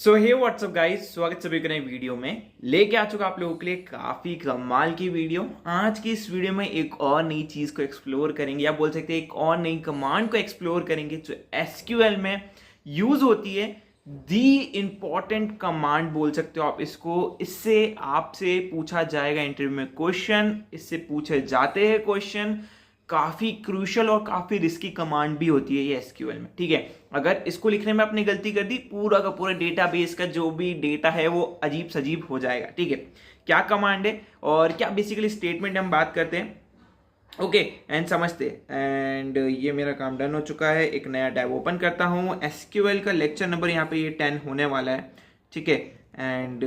सो हे WhatsApp guys, स्वागत सभी का नई वीडियो में। लेके आ चुका आप लोगों के लिए काफी कमाल की वीडियो। आज की इस वीडियो में एक और नई चीज को एक्सप्लोर करेंगे, या बोल सकते हैं एक और नई कमांड को एक्सप्लोर करेंगे जो एसक्यूएल में यूज होती है। दी इंपॉर्टेंट कमांड बोल सकते हो आप इसको। इससे आपसे पूछा जाएगा इंटरव्यू में क्वेश्चन, इससे पूछे जाते हैं क्वेश्चन। काफी क्रूशल और काफी रिस्की कमांड भी होती है ये एसक्यूएल में, ठीक है। अगर इसको लिखने में आपने गलती कर दी, पूरा का पूरा डेटाबेस का जो भी डेटा है वो अजीब सजीब हो जाएगा, ठीक है। क्या कमांड है और क्या बेसिकली स्टेटमेंट हम बात करते हैं, ओके एंड समझते। एंड ये मेरा काम डन हो चुका है। एक नया टैब ओपन करता हूँ। एसक्यूएल का लेक्चर नंबर यहाँ पे ये 10 होने वाला है, ठीक है। एंड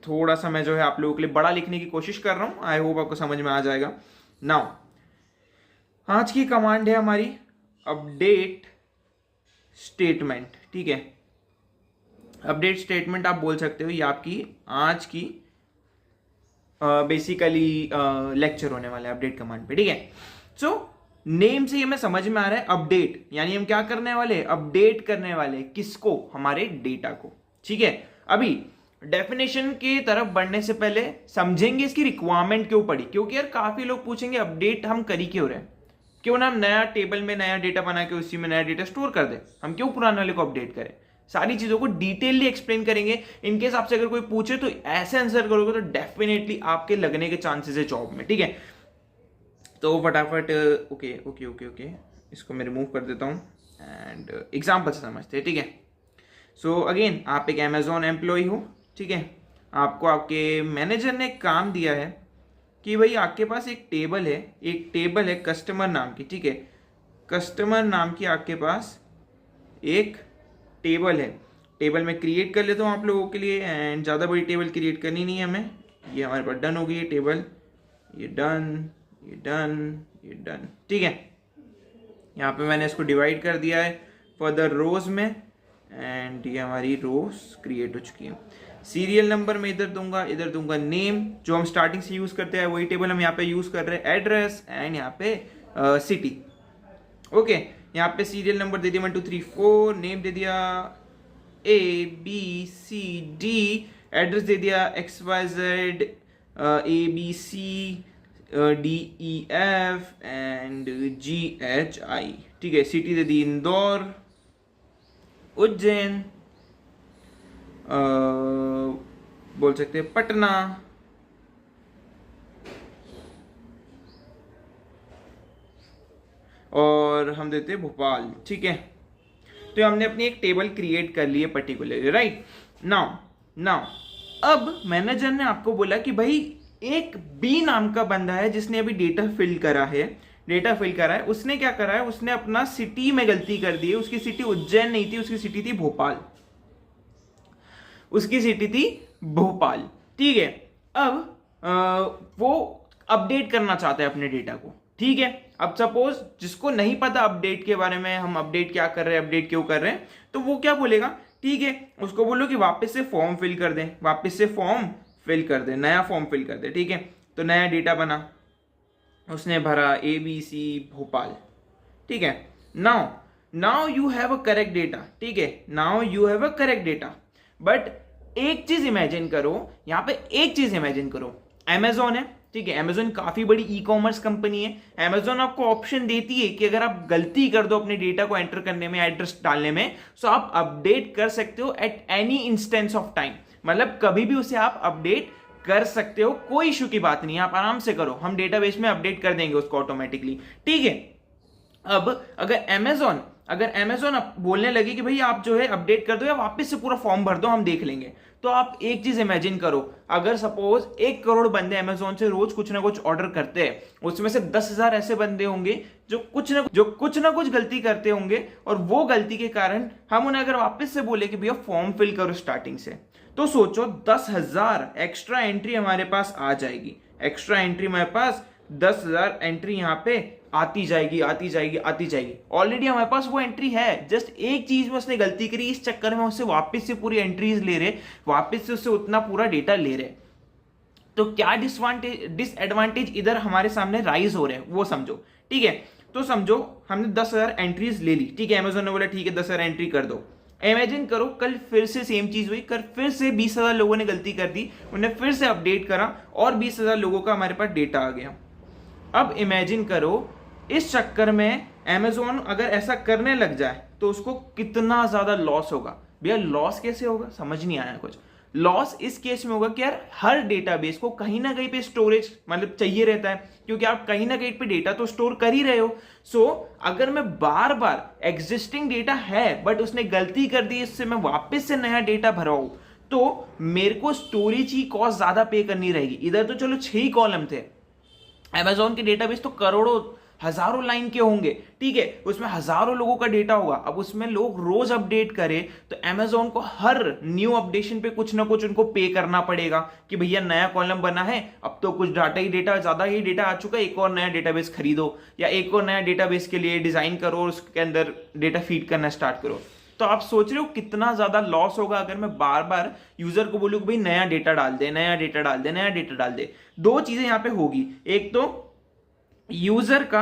थोड़ा सा मैं जो है आप लोगों के लिए बड़ा लिखने की कोशिश कर रहा हूँ। आई होप आपको समझ में आ जाएगा। नाउ आज की कमांड है हमारी अपडेट स्टेटमेंट, ठीक है। अपडेट स्टेटमेंट आप बोल सकते हो, ये आपकी आज की बेसिकली लेक्चर होने वाला है अपडेट कमांड पे, ठीक है। सो नेम से ये हमें समझ में आ रहा है अपडेट, यानी हम क्या करने वाले, अपडेट करने वाले। किसको? हमारे डेटा को, ठीक है। अभी डेफिनेशन की तरफ बढ़ने से पहले समझेंगे इसकी रिक्वायरमेंट क्यों पड़ी, क्योंकि यार काफी लोग पूछेंगे अपडेट हम करी क्यों रहे, क्यों ना हम नया टेबल में नया डेटा बना के उसी में नया डेटा स्टोर कर दे, हम क्यों पुराने वाले को अपडेट करें। सारी चीजों को डिटेलली एक्सप्लेन करेंगे। इनकेस आपसे अगर कोई पूछे तो ऐसे आंसर करोगे तो डेफिनेटली आपके लगने के चांसेस है जॉब में, ठीक है। तो फटाफट ओके ओके ओके ओके इसको मैं रिमूव कर देता हूं एंड एग्जाम्पल से समझते हैं, ठीक है। सो अगेन आप एक अमेजोन एम्प्लॉय हो, ठीक है। आपको आपके मैनेजर ने काम दिया है कि भाई आपके पास एक टेबल है कस्टमर नाम की, ठीक है। कस्टमर नाम की आपके पास एक टेबल है। टेबल में क्रिएट कर लेता हूँ आप लोगों के लिए। एंड ज़्यादा बड़ी टेबल क्रिएट करनी नहीं है हमें। ये हमारे पास डन हो गई है टेबल। ये डन, ये डन, ये डन, ठीक है। यहाँ पे मैंने इसको डिवाइड कर दिया है फर्दर रोज में। एंड ये हमारी रोज क्रिएट हो चुकी है। सीरियल नंबर में इधर दूंगा नेम, जो हम स्टार्टिंग से यूज करते हैं वही टेबल हम यहाँ पे यूज कर रहे हैं। एड्रेस एंड यहाँ पे सिटी, ओके। यहाँ पे सीरियल नंबर दे दिया 1 2 3 4, नेम दे दिया ABCD, एड्रेस दे दिया XYZ ABCDEF एंड GHI, ठीक है। सिटी दे दी इंदौर, उज्जैन, बोल सकते हैं पटना, और हम देते हैं भोपाल, ठीक है। तो हमने अपनी एक टेबल क्रिएट कर ली है पर्टिकुलरली, राइट। नाउ अब मैनेजर ने आपको बोला कि भाई एक बी नाम का बंदा है जिसने अभी डेटा फिल करा है। उसने क्या करा है, उसने अपना सिटी में गलती कर दी है। उसकी सिटी उज्जैन नहीं थी, उसकी सिटी थी भोपाल। ठीक है। अब वो अपडेट करना चाहता है अपने डेटा को, ठीक है। अब सपोज जिसको नहीं पता अपडेट के बारे में, हम अपडेट क्या कर रहे हैं, अपडेट क्यों कर रहे हैं, तो वो क्या बोलेगा, ठीक है। उसको बोलो कि वापस से फॉर्म फिल कर दे, नया फॉर्म फिल कर दे, ठीक है। तो नया डेटा बना, उसने भरा ABC भोपाल, ठीक है। Now you have a correct data, ठीक है। बट एक चीज इमेजिन करो, यहां पे एक चीज इमेजिन करो, अमेजोन है, ठीक है। अमेजोन काफी बड़ी ई कॉमर्स कंपनी है। अमेजोन आपको ऑप्शन देती है कि अगर आप गलती कर दो अपने डेटा को एंटर करने में, एड्रेस डालने में, तो आप अपडेट कर सकते हो at any instance of time. मतलब कभी भी उसे आप अपडेट कर सकते हो, कोई इशू की बात नहीं है, आप आराम से करो, हम डेटाबेस में अपडेट कर देंगे उसको ऑटोमेटिकली, ठीक है। अब अगर अमेजोन बोलने लगे कि भाई आप जो है अपडेट कर दो या वापस से पूरा फॉर्म भर दो, हम देख लेंगे, तो आप एक चीज इमेजिन करो, अगर सपोज 1 करोड़ बंदे अमेजोन से रोज कुछ ना कुछ ऑर्डर करते हैं, उसमें से 10,000 ऐसे बंदे होंगे जो कुछ ना कुछ गलती करते होंगे, और वो गलती के कारण हम उन्हें अगर वापस से बोले कि भैया फॉर्म फिल करो स्टार्टिंग से, तो सोचो 10,000 एक्स्ट्रा एंट्री हमारे पास आ जाएगी। एक्स्ट्रा एंट्री हमारे पास 10,000 एंट्री यहाँ पे आती जाएगी। ऑलरेडी हमारे पास वो एंट्री है, जस्ट एक चीज में उसने गलती करी, इस चक्कर में उससे वापस से पूरी एंट्रीज ले रहे, वापस से उससे उतना पूरा डेटा ले रहे। तो क्या डिसएडवांटेज इधर हमारे सामने राइज हो रहे हैं वो समझो, ठीक है। तो समझो हमने 10,000 एंट्रीज ले ली, ठीक है। अमेजोन ने बोला ठीक है 10,000 एंट्री कर दो। इमेजिन करो कल फिर से सेम चीज हुई, कल फिर से 20,000 लोगों ने गलती कर दी, उन्हें फिर से अपडेट करा और 20,000 लोगों का हमारे पास डेटा आ गया। अब इमेजिन करो इस चक्कर में Amazon अगर ऐसा करने लग जाए तो उसको कितना ज्यादा लॉस होगा। भैया लॉस कैसे होगा, समझ नहीं आया कुछ। लॉस इस केस में होगा कि यार हर डेटाबेस को कहीं ना कहीं पे स्टोरेज मतलब चाहिए रहता है, क्योंकि आप कहीं ना कहीं पे डेटा तो स्टोर कर ही रहे हो। सो अगर मैं बार बार एग्जिस्टिंग डेटा है बट उसने गलती कर दी, इससे मैं वापस से नया डेटा भरवाऊं तो मेरे को स्टोरेज की कॉस्ट ज्यादा पे करनी रहेगी। इधर तो चलो 6 ही कॉलम थे, Amazon के डेटाबेस तो करोड़ों हजारों लाइन के होंगे, ठीक है, उसमें हजारों लोगों का डेटा होगा। अब उसमें लोग रोज अपडेट करें तो Amazon को हर न्यू अपडेशन पे कुछ ना कुछ उनको पे करना पड़ेगा कि भैया नया कॉलम बना है, अब तो कुछ डेटा ज्यादा ही डेटा आ चुका है, एक और नया डेटाबेस खरीदो या एक और नया डेटाबेस के लिए डिजाइन करो और उसके अंदर डेटा फीड करना स्टार्ट करो। तो आप सोच रहे हो कितना ज्यादा लॉस होगा अगर मैं बार बार यूजर को बोलूं कि भाई नया डेटा डाल दे, नया डेटा डाल दे, नया डेटा डाल दे। दो चीजें यहां पे होगी, एक तो यूजर का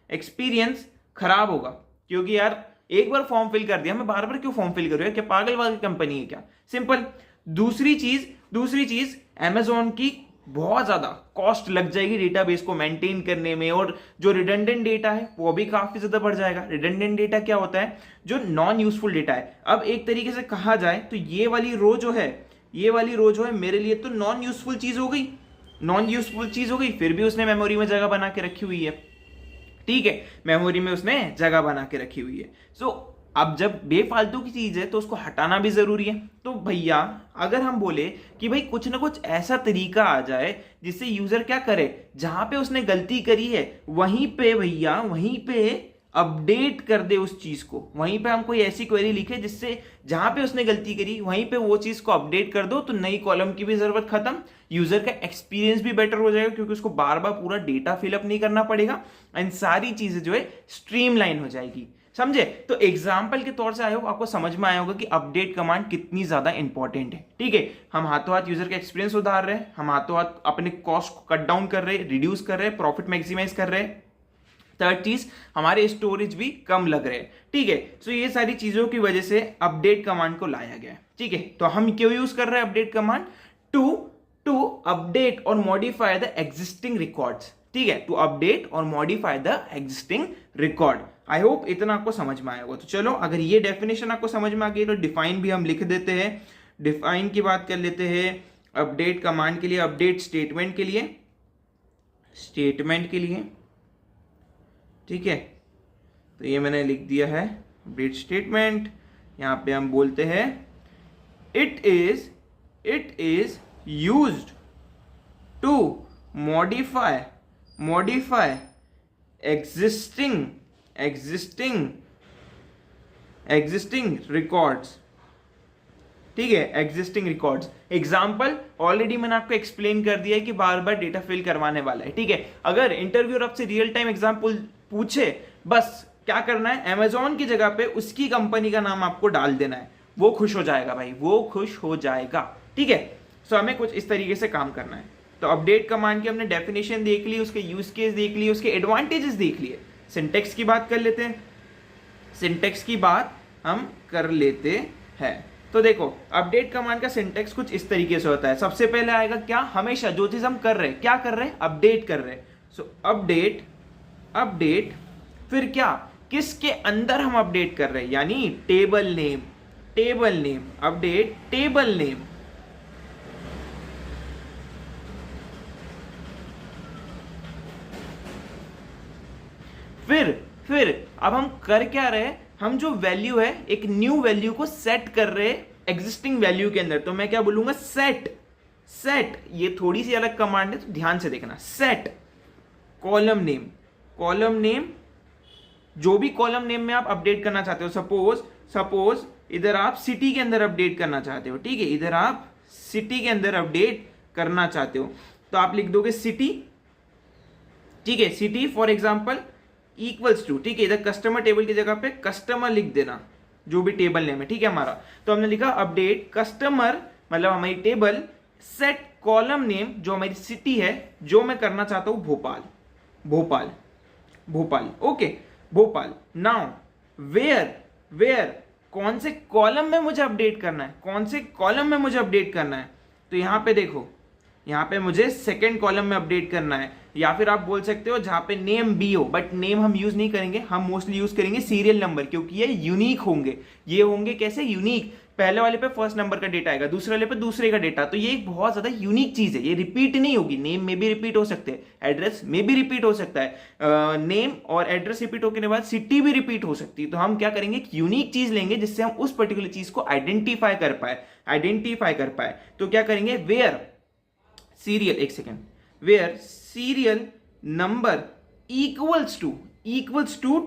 एक्सपीरियंस खराब होगा, क्योंकि यार एक बार फॉर्म फिल कर दिया, मैं बार बार क्यों फॉर्म फिल करूं, क्या पागल वाली कंपनी है क्या, सिंपल। दूसरी चीज Amazon की बहुत ज्यादा कॉस्ट लग जाएगी डेटाबेस को मेंटेन करने में, और जो रिडंडेंट डेटा है वो भी काफी ज्यादा बढ़ जाएगा। रिडंडेंट डेटा क्या होता है, जो नॉन यूजफुल डेटा है। अब एक तरीके से कहा जाए तो ये वाली रो जो है मेरे लिए तो नॉन यूजफुल चीज हो गई, फिर भी उसने मेमोरी में जगह बना के रखी हुई है, ठीक है, मेमोरी में उसने जगह बना के रखी हुई है। सो अब जब बेफालतू की चीज है तो उसको हटाना भी जरूरी है। तो भैया अगर हम बोले कि भाई कुछ ना कुछ ऐसा तरीका आ जाए जिससे यूजर क्या करे, जहां पे उसने गलती करी है वहीं पे अपडेट कर दे उस चीज को, वहीं पे हम कोई ऐसी क्वेरी लिखे जिससे जहां पे उसने गलती करी वहीं पे वो चीज को अपडेट कर दो, तो नई कॉलम की भी जरूरत खत्म, यूजर का एक्सपीरियंस भी बेटर हो जाएगा क्योंकि उसको बार बार पूरा डेटा फिलअप नहीं करना पड़ेगा, एंड सारी चीजें जो है स्ट्रीमलाइन हो जाएगी। समझे? तो एग्जाम्पल के तौर से आया होगा, आपको समझ में आया होगा कि अपडेट कमांड कितनी ज्यादा इंपॉर्टेंट है, ठीक है। हम हाथों हाथ यूजर का एक्सपीरियंस सुधार रहे हैं, हम हाथों हाथ अपने कॉस्ट को कट डाउन कर रहे हैं, रिड्यूस कर रहे हैं, प्रॉफिट मैक्सिमाइज कर रहे हैं। थर्ड चीज, हमारे स्टोरेज भी कम लग रहे हैं, ठीक है। सो ये सारी चीजों की वजह से अपडेट कमांड को लाया गया है, ठीक है। तो हम क्यों यूज कर रहे हैं अपडेट कमांड? टू अपडेट और मॉडिफाई द एग्जिस्टिंग रिकॉर्ड्स, ठीक है, टू अपडेट और modify the existing record. I hope इतना आपको समझ में आया होगा। तो चलो, अगर ये डेफिनेशन आपको समझ में आ गई तो डिफाइन भी हम लिख देते हैं। डिफाइन की बात कर लेते हैं अपडेट कमांड के लिए, अपडेट स्टेटमेंट के लिए, ठीक है। तो ये मैंने लिख दिया है अपडेट स्टेटमेंट। यहां पे हम बोलते हैं it is used to modify existing records, ठीक है, एग्जिस्टिंग रिकॉर्ड्स। एग्जाम्पल ऑलरेडी मैंने आपको एक्सप्लेन कर दिया है कि बार बार डेटा फिल करवाने वाला है, ठीक है। अगर इंटरव्यूअर आपसे रियल टाइम एग्जाम्पल पूछे, बस क्या करना है, Amazon की जगह पे उसकी कंपनी का नाम आपको डाल देना है, वो खुश हो जाएगा भाई, वो खुश हो जाएगा, ठीक है। सो हमें कुछ इस तरीके से काम करना है। तो अपडेट कमांड की हमने डेफिनेशन देख ली, उसके यूज केस देख लिए, उसके एडवांटेजेस देख लिए। सिंटेक्स की बात कर लेते हैं। तो देखो, अपडेट कमांड का सिंटेक्स कुछ इस तरीके से होता है। सबसे पहले आएगा क्या, हमेशा जो चीज हम कर रहे हैं, क्या कर रहे हैं, अपडेट कर रहे हैं। सो अपडेट, फिर क्या, किसके अंदर हम अपडेट कर रहे हैं, यानी table name, update table name. फिर अब हम कर क्या रहे हैं, हम जो वैल्यू है एक न्यू वैल्यू को सेट कर रहे हैं एग्जिस्टिंग वैल्यू के अंदर। तो मैं क्या बोलूंगा, सेट, ये थोड़ी सी अलग कमांड है तो ध्यान से देखना। सेट कॉलम नेम, जो भी कॉलम नेम में आप अपडेट करना चाहते हो, सपोज इधर आप सिटी के अंदर अपडेट करना चाहते हो, ठीक है, इधर आप सिटी के अंदर अपडेट करना चाहते हो, तो आप लिख दोगे सिटी, ठीक है, city for example equals to, ठीक है, इधर कस्टमर टेबल की जगह पे कस्टमर लिख देना, जो भी टेबल नेम है, ठीक है हमारा। तो हमने लिखा अपडेट कस्टमर, मतलब हमारी टेबल, सेट कॉलम नेम, जो हमारी सिटी है, जो मैं करना चाहता हूं Bhopal, okay, Bhopal. Now where where कौन से कॉलम में मुझे अपडेट करना है, कौन से कॉलम में मुझे अपडेट करना है। तो यहाँ पे देखो, यहाँ पे मुझे सेकंड कॉलम में अपडेट करना है, या फिर आप बोल सकते हो जहाँ पे नेम बी हो, बट नेम हम यूज नहीं करेंगे, हम मोस्टली यूज करेंगे सीरियल नंबर, क्योंकि ये यूनिक होंगे। ये होंगे कैसे यूनिक, पहले वाले पे फर्स्ट नंबर का डेटा आएगा, दूसरे वाले पे दूसरे का डेटा। तो ये एक बहुत ज्यादा यूनिक चीज है, ये रिपीट नहीं होगी। नेम में भी रिपीट हो सकते हैं, एड्रेस में भी रिपीट हो सकता है, नेम और एड्रेस रिपीट होने के बाद सिटी भी रिपीट हो सकती है। तो हम क्या करेंगे, एक यूनिक चीज लेंगे जिससे हम उस पर्टिकुलर चीज को आइडेंटिफाई कर पाए। तो क्या करेंगे, वेयर सीरियल, एक second, where serial number equals to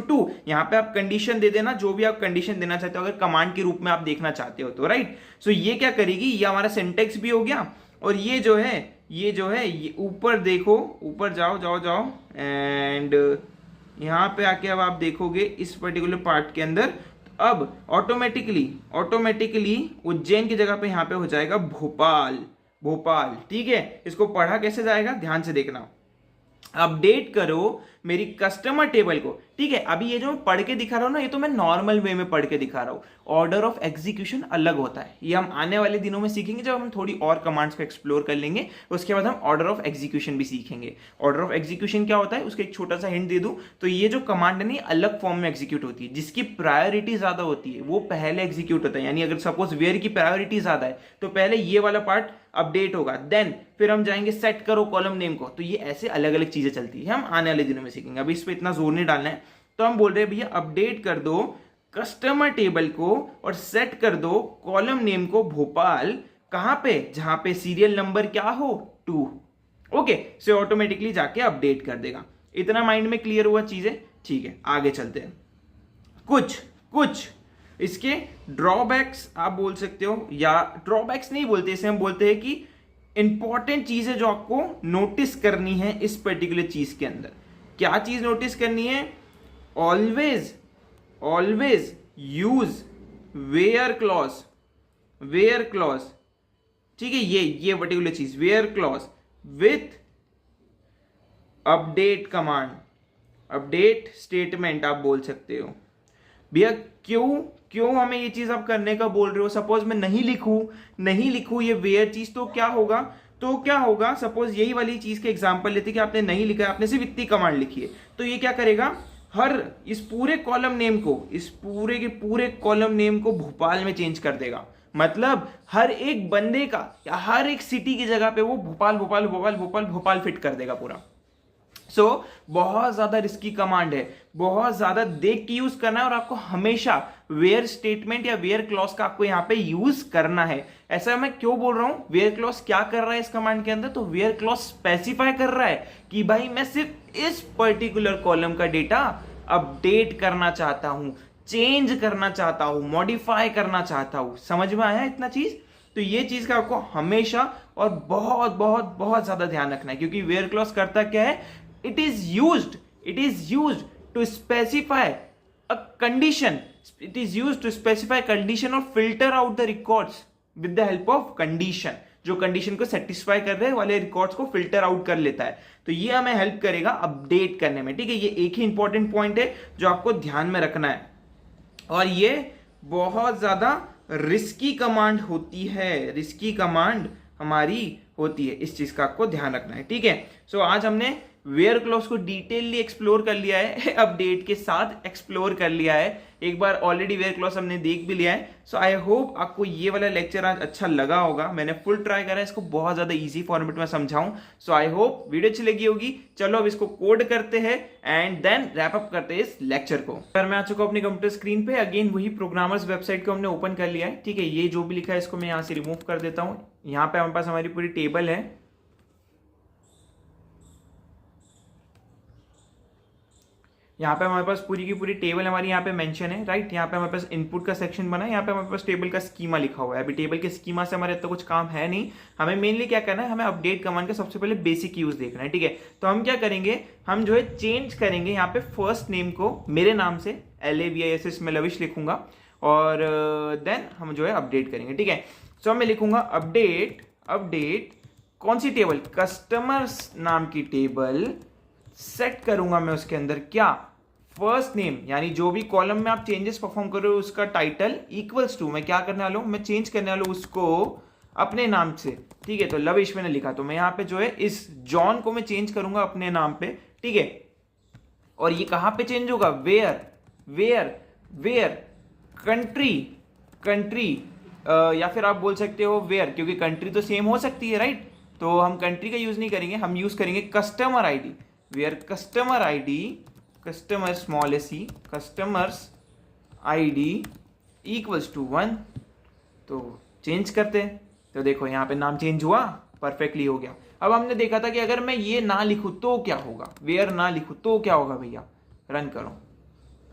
two, यहां पे आप कंडीशन दे देना, जो भी आप कंडीशन देना चाहते हो, अगर कमांड के रूप में आप देखना चाहते हो तो, राइट। सो ये क्या करेगी, ये हमारा सिंटेक्स भी हो गया, और ये जो है ये ऊपर देखो, ऊपर जाओ एंड यहां पे आके अब आप देखोगे इस पर्टिकुलर पार्ट के अंदर, अब ऑटोमेटिकली उज्जैन की जगह पे यहां पे हो जाएगा भोपाल। ठीक है, इसको पढ़ा कैसे जाएगा, ध्यान से देखना। अपडेट करो मेरी कस्टमर टेबल को। ठीक है, अभी ये जो मैं पढ़ के दिखा रहा हूं ना, ये तो मैं नॉर्मल वे में पढ़ के दिखा रहा हूं, ऑर्डर ऑफ एग्जीक्यूशन अलग होता है। ये हम आने वाले दिनों में सीखेंगे, जब हम थोड़ी और कमांड्स को एक्सप्लोर कर लेंगे, उसके बाद हम ऑर्डर ऑफ एग्जीक्यूशन भी सीखेंगे। ऑर्डर ऑफ एग्जीक्यूशन क्या होता है, उसका एक छोटा सा हिंट दे दूं तो, ये जो कमांड है ना, अलग फॉर्म में एग्जीक्यूट होती है, जिसकी प्रायोरिटी ज्यादा होती है वो पहले एग्जीक्यूट होता है। यानी अगर सपोज वेयर की प्रायोरिटी ज्यादा है तो पहले ये वाला पार्ट अपडेट होगा, देन फिर हम जाएंगे सेट करो कॉलम नेम को। तो ये ऐसे अलग अलग चीजें चलती है, हम आने वाले दिनों में सीखेंगे, अभी इस पे इतना जोर नहीं डालना है। तो हम बोल रहे हैं भैया अपडेट कर दो कस्टमर टेबल को और सेट कर दो कॉलम नेम को भोपाल, कहां पे, जहां पे सीरियल नंबर क्या हो, 2। ओके, सो ऑटोमेटिकली जाके अपडेट कर देगा। इतना माइंड में क्लियर हुआ चीजें, ठीक है, आगे चलते हैं। कुछ इसके ड्रॉबैक्स आप बोल सकते हो, या ड्रॉबैक्स नहीं बोलते इसे, हम बोलते हैं कि इंपॉर्टेंट चीजें जो आपको नोटिस करनी है इस पर्टिकुलर चीज के अंदर। क्या चीज नोटिस करनी है, ऑलवेज यूज वेयर क्लॉज। ठीक है, ये पर्टिकुलर चीज where clause with update command, update statement आप बोल सकते हो। भैया क्यों हमें ये चीज आप करने का बोल रहे हो, सपोज मैं नहीं लिखूं ये वेयर चीज, तो क्या होगा, सपोज यही वाली चीज के एग्जांपल लेते कि आपने नहीं लिखा है, आपने सिर्फ इतनी कमांड लिखी है, तो ये क्या करेगा, इस पूरे कॉलम नेम को भोपाल में चेंज कर देगा। मतलब हर एक बंदे का या हर एक सिटी की जगह पे वो भोपाल फिट कर देगा पूरा। बहुत ज्यादा रिस्की कमांड है, बहुत ज्यादा देख के यूज करना है, और आपको हमेशा वेयर स्टेटमेंट या वेयर क्लॉज का आपको यहां पे यूज करना है। ऐसा मैं क्यों बोल रहा हूं, वेयर क्लॉज क्या कर रहा है इस कमांड के अंदर, तो वेयर क्लॉज स्पेसिफाई कर रहा है कि भाई मैं सिर्फ इस पर्टिकुलर कॉलम का डेटा अपडेट करना चाहता हूं, चेंज करना चाहता हूं, मॉडिफाई करना चाहता हूं। समझ में आया इतना चीज? तो ये चीज का आपको हमेशा और बहुत बहुत बहुत ज्यादा ध्यान रखना है, क्योंकि वेयर क्लॉज करता क्या है, it is used to specify a condition, it is used to specify condition or filter out the records with the help of condition। जो कंडीशन को सेटिस्फाई कर रहे वाले रिकॉर्ड्स को फिल्टर आउट कर लेता है, तो ये हमें हेल्प करेगा अपडेट करने में। ठीक है, ये एक ही इंपॉर्टेंट पॉइंट है जो आपको ध्यान में रखना है, और ये बहुत ज्यादा रिस्की कमांड होती है, रिस्की कमांड हमारी होती है, इस चीज का आपको ध्यान रखना है। ठीक है, सो आज हमने वेयर क्लॉज को डिटेलली एक्सप्लोर कर लिया है, अपडेट के साथ एक्सप्लोर कर लिया है, एक बार ऑलरेडी वेयर क्लॉज हमने देख भी लिया है। सो आई होप आपको ये वाला लेक्चर आज अच्छा लगा होगा। मैंने फुल ट्राई करा है इसको बहुत ज्यादा इजी फॉर्मेट में समझाऊं। सो आई होप वीडियो अच्छी लगी होगी। चलो अब इसको कोड करते हैं एंड देन रैप अप करते हैं इस लेक्चर को। फिर मैं आ चुका हूं अपनी कंप्यूटर स्क्रीन पे, अगेन वही प्रोग्रामर्स वेबसाइट को हमने ओपन कर लिया है। ठीक है, ये जो भी लिखा है इसको मैं यहाँ से रिमूव कर देता हूँ। यहाँ पे हमारे पास हमारी पूरी टेबल है, यहाँ पे हमारे पास पूरी की पूरी टेबल हमारी यहाँ पे मेंशन है, राइट। यहाँ पे हमारे पास इनपुट का सेक्शन बना है, यहाँ पे हमारे पास टेबल का स्कीमा लिखा हुआ है। अभी टेबल के स्कीमा से हमारे तो कुछ काम है नहीं, हमें मेनली क्या करना है, हमें अपडेट कमांड का सबसे पहले बेसिक यूज देखना है। ठीक है, तो हम क्या करेंगे, हम जो है चेंज करेंगे यहाँ पे फर्स्ट नेम को मेरे नाम से LAVISS में लविश लिखूंगा, और देन हम जो है अपडेट करेंगे। ठीक है, सो मैं लिखूंगा अपडेट कौन सी टेबल, कस्टमर्स नाम की टेबल, सेट करूंगा मैं उसके अंदर क्या, फर्स्ट नेम यानी जो भी कॉलम में आप चेंजेस परफॉर्म कर रहे हो उसका टाइटल इक्वल्स टू, मैं क्या करने वाला हूं, मैं चेंज करने वाला हूं उसको अपने नाम से। ठीक है, तो लविश मैंने लिखा, तो मैं यहाँ पे जो है इस जॉन को मैं चेंज करूंगा अपने नाम पे। ठीक है, और ये कहां पे चेंज होगा, where where where country country, या फिर आप बोल सकते हो वेयर, क्योंकि कंट्री तो सेम हो सकती है राइट, तो हम कंट्री का यूज नहीं करेंगे, हम यूज करेंगे customer ID. Where customer ID, customer small C, customers ID equals to 1। तो चेंज करते हैं, तो देखो यहाँ पे नाम चेंज हुआ, परफेक्टली हो गया। अब हमने देखा था कि अगर मैं ये ना लिखूं तो क्या होगा, वेयर ना लिखूं तो क्या होगा भैया, रन करो,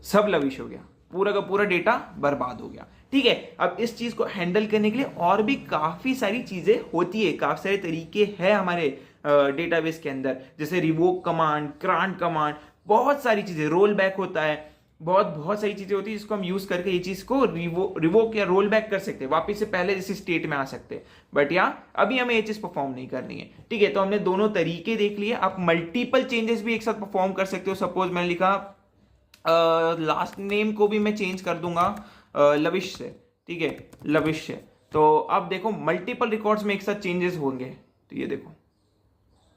सब लविश हो गया, पूरा का पूरा डेटा बर्बाद हो गया। ठीक है, अब इस चीज को हैंडल करने के लिए और भी काफी सारी चीजें होती है, काफी सारे तरीके हैं हमारे डेटाबेस के अंदर, जैसे रिवोक कमांड, ग्रांट कमांड, बहुत सारी चीजें, रोल बैक होता है, बहुत सारी चीजें होती है जिसको हम यूज करके ये चीज को रिवोक या रोल बैक कर सकते हैं, वापिस से पहले जैसे स्टेट में आ सकते हैं। बट यहाँ अभी हमें ये चीज परफॉर्म नहीं करनी है। ठीक है, तो हमने दोनों तरीके देख लिए। आप मल्टीपल चेंजेस भी एक साथ परफॉर्म कर सकते हो। सपोज मैंने लिखा लास्ट नेम को भी मैं चेंज कर दूंगा लविश से। ठीक है, लविश से, तो अब देखो मल्टीपल रिकॉर्ड्स में एक साथ चेंजेस होंगे। तो ये देखो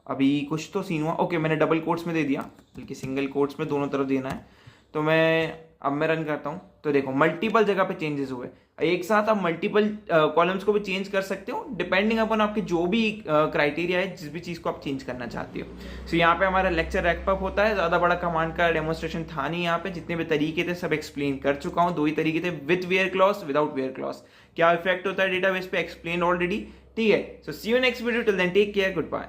अभी कुछ तो सीन हुआ। ओके, मैंने डबल कोट्स में दे दिया, बल्कि सिंगल कोट्स में दोनों तरफ देना है। तो मैं रन करता हूं, तो देखो मल्टीपल जगह पे चेंजेस हुए। एक साथ आप मल्टीपल कॉलम्स को भी चेंज कर सकते हो डिपेंडिंग अपॉन आपके जो भी क्राइटेरिया है, जिस भी चीज को आप चेंज करना चाहते हो। सो यहाँ पे हमारा लेक्चर रैप अप होता है। ज्यादा बड़ा कमांड का डेमोन्स्ट्रेशन था नहीं, यहाँ पे जितने भी तरीके थे सब एक्सप्लेन कर चुका हूँ। दो ही तरीके थे, with where clause, without where clause, क्या इफेक्ट होता है डेटाबेस पे, एक्सप्लेन ऑलरेडी। ठीक है, so see you next video, till then take care, good bye.